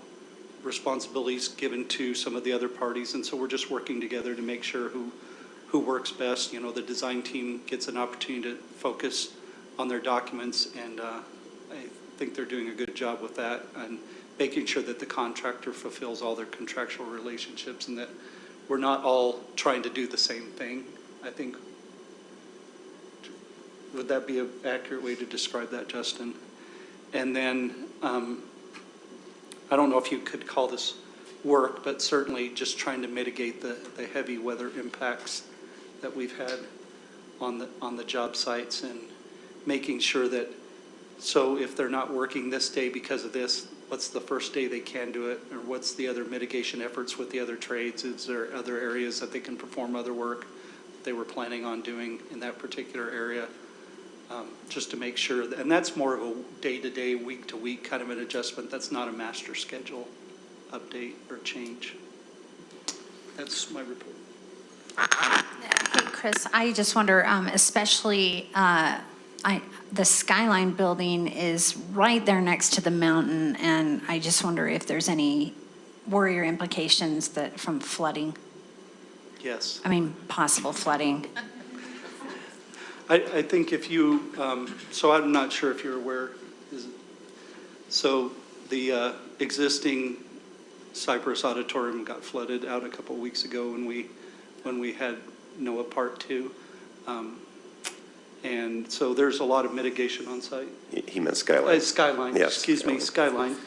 responsibilities given to some of the other parties. And so we're just working together to make sure who works best. The design team gets an opportunity to focus on their documents, and I think they're doing a good job with that and making sure that the contractor fulfills all their contractual relationships and that we're not all trying to do the same thing. I think, would that be an accurate way to describe that, Justin? And then, I don't know if you could call this work, but certainly just trying to mitigate the heavy weather impacts that we've had on the job sites, and making sure that, so if they're not working this day because of this, what's the first day they can do it, or what's the other mitigation efforts with the other trades? Is there other areas that they can perform other work that they were planning on doing in that particular area? Just to make sure, and that's more of a day-to-day, week-to-week kind of an adjustment. That's not a master schedule update or change. That's my report. Hey, Chris, I just wonder, especially the Skyline building is right there next to the mountain, and I just wonder if there's any worry or implications that from flooding. Yes. I mean, possible flooding. I think if you, so I'm not sure if you're aware, so the existing Cypress Auditorium got flooded out a couple of weeks ago when we had NOAA Part 2. And so there's a lot of mitigation on site. He meant Skyline. Skyline, Yes, excuse me, Skyline.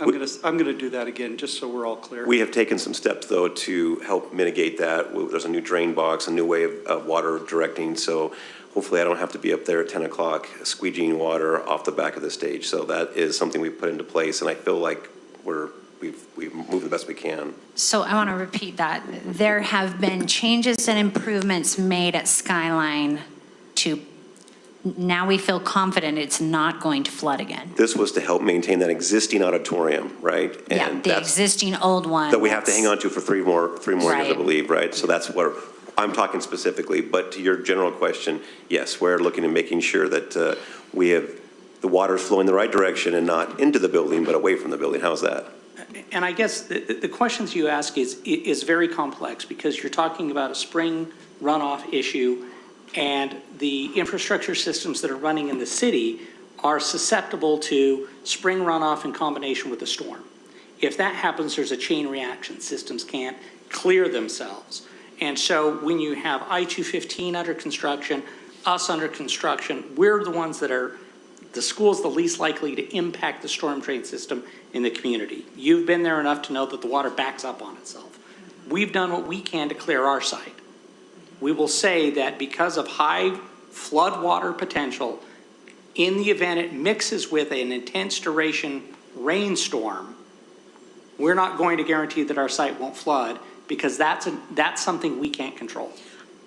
I'm gonna do that again, just so we're all clear. We have taken some steps, though, to help mitigate that. There's a new drain box, a new way of water directing, so hopefully I don't have to be up there at 10 o'clock squeegeeing water off the back of the stage. So that is something we've put into place, and I feel like we've moved the best we can. So I want to repeat that. There have been changes and improvements made at Skyline to now we feel confident it's not going to flood again. This was to help maintain that existing auditorium, right? Yeah, And the that's- existing old one. that we have to hang on to for three more years, I Right. believe, right? So that's what I'm talking specifically. But to your general question, yes, we're looking at making sure that we have, the water's flowing the right direction and not into the building, but away from the building. How's that? And I guess the questions you ask is very complex because you're talking about a spring runoff issue, and the infrastructure systems that are running in the city are susceptible to spring runoff in combination with a storm. If that happens, there's a chain reaction. Systems can't clear themselves. And so when you have I-215 under construction, us under construction, we're the ones that are, the school's the least likely to impact the storm drain system in the community. You've been there enough to know that the water backs up on itself. We've done what we can to clear our site. We will say that because of high flood water potential, in the event it mixes with an intense duration rainstorm, we're not going to guarantee that our site won't flood because that's something we can't control.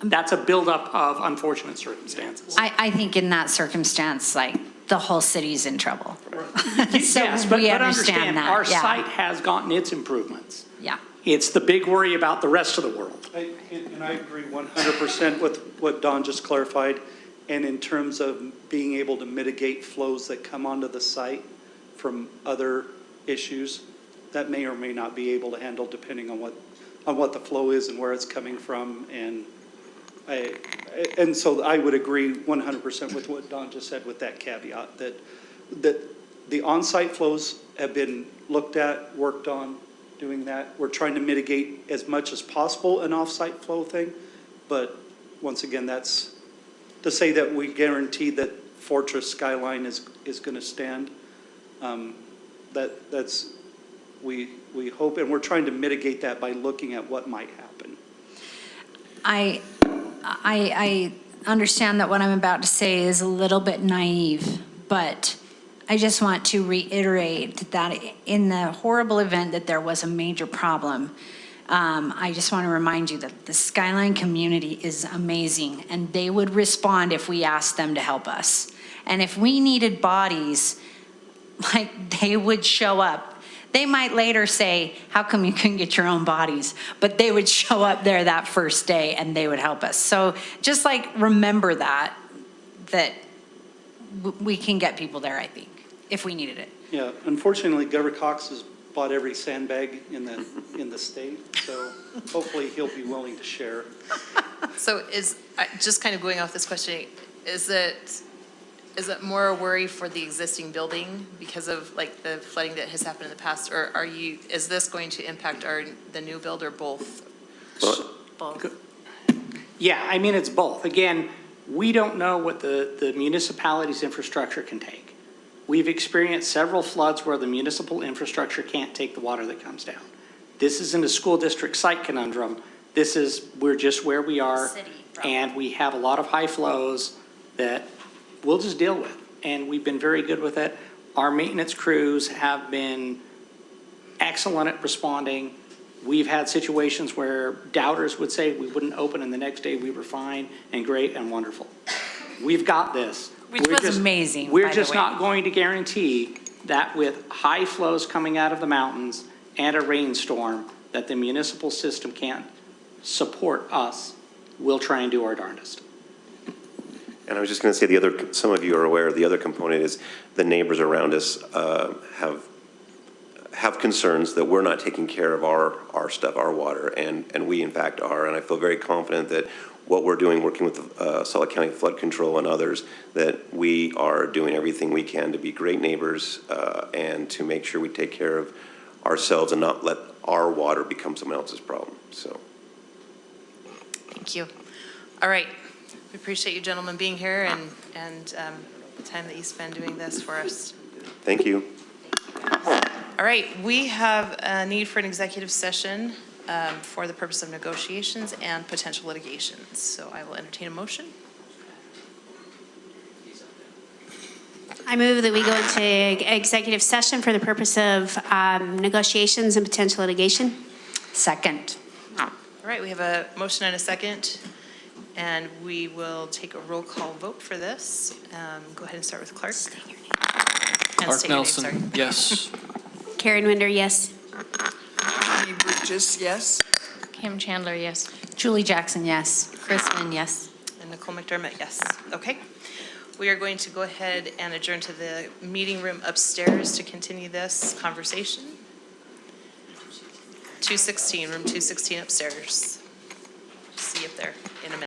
That's a buildup of unfortunate circumstances. I think in that circumstance, like, the whole city's in trouble. So Yes, but we understand understand that, our yeah. site has gotten its improvements. Yeah. It's the big worry about the rest of the world. And I agree 100% with what Don just clarified. And in terms of being able to mitigate flows that come onto the site from other issues, that may or may not be able to handle depending on what the flow is and where it's coming from. And so I would agree 100% with what Don just said with that caveat, that the on-site flows have been looked at, worked on, doing that. We're trying to mitigate as much as possible an off-site flow thing. But once again, that's to say that we guarantee that Fortress Skyline is going to stand. We hope, and we're trying to mitigate that by looking at what might happen. I understand that what I'm about to say is a little bit naive, but I just want to reiterate that in the horrible event that there was a major problem, I just want to remind you that the Skyline community is amazing, and they would respond if we asked them to help us. And if we needed bodies, like, they would show up. They might later say, how come you couldn't get your own bodies? But they would show up there that first day and they would help us. So just like remember that we can get people there, I think, if we needed it. Yeah, unfortunately, Governor Cox has bought every sandbag in the state, so hopefully he'll be willing to share. So just kind of going off this question, is it more a worry for the existing building because of like the flooding that has happened in the past, or is this going to impact the new build, or both? Both. Yeah, I mean, it's both. Again, we don't know what the municipality's infrastructure can take. We've experienced several floods where the municipal infrastructure can't take the water that comes down. This isn't a school district site conundrum. We're just where we are, and we have a lot of high flows that we'll just deal with, and we've been very good with it. Our maintenance crews have been excellent at responding. We've had situations where doubters would say we wouldn't open, and the next day we were fine and great and wonderful. We've got this. Which was amazing, We're by the just way. not going to guarantee that with high flows coming out of the mountains and a rainstorm, that the municipal system can't support us. We'll try and do our darndest. And I was just going to say some of you are aware, the other component is the neighbors around us have concerns that we're not taking care of our stuff, our water, and we in fact are. And I feel very confident that what we're doing, working with Salt Lake County Flood Control and others, that we are doing everything we can to be great neighbors and to make sure we take care of ourselves and not let our water become someone else's problem. So. Thank you. All right. We appreciate you gentlemen being here and the time that you spend doing this for us. Thank you. All right, we have a need for an executive session for the purpose of negotiations and potential litigations. So I will entertain a motion. I move that we go into executive session for the purpose of negotiations and potential litigation. Second. All right, we have a motion and a second. And we will take a roll call vote for this. Go ahead and start with Clark. And Clark state your name, Nelson, sorry. yes. Karen Winder, yes. Amy Burgess, yes. Kim Chandler, yes. Julie Jackson, yes. Kristen, yes. And Nicole McDermott, yes. Okay. We are going to go ahead and adjourn to the meeting room upstairs to continue this conversation. 216, room 216 upstairs. See you up there in a minute.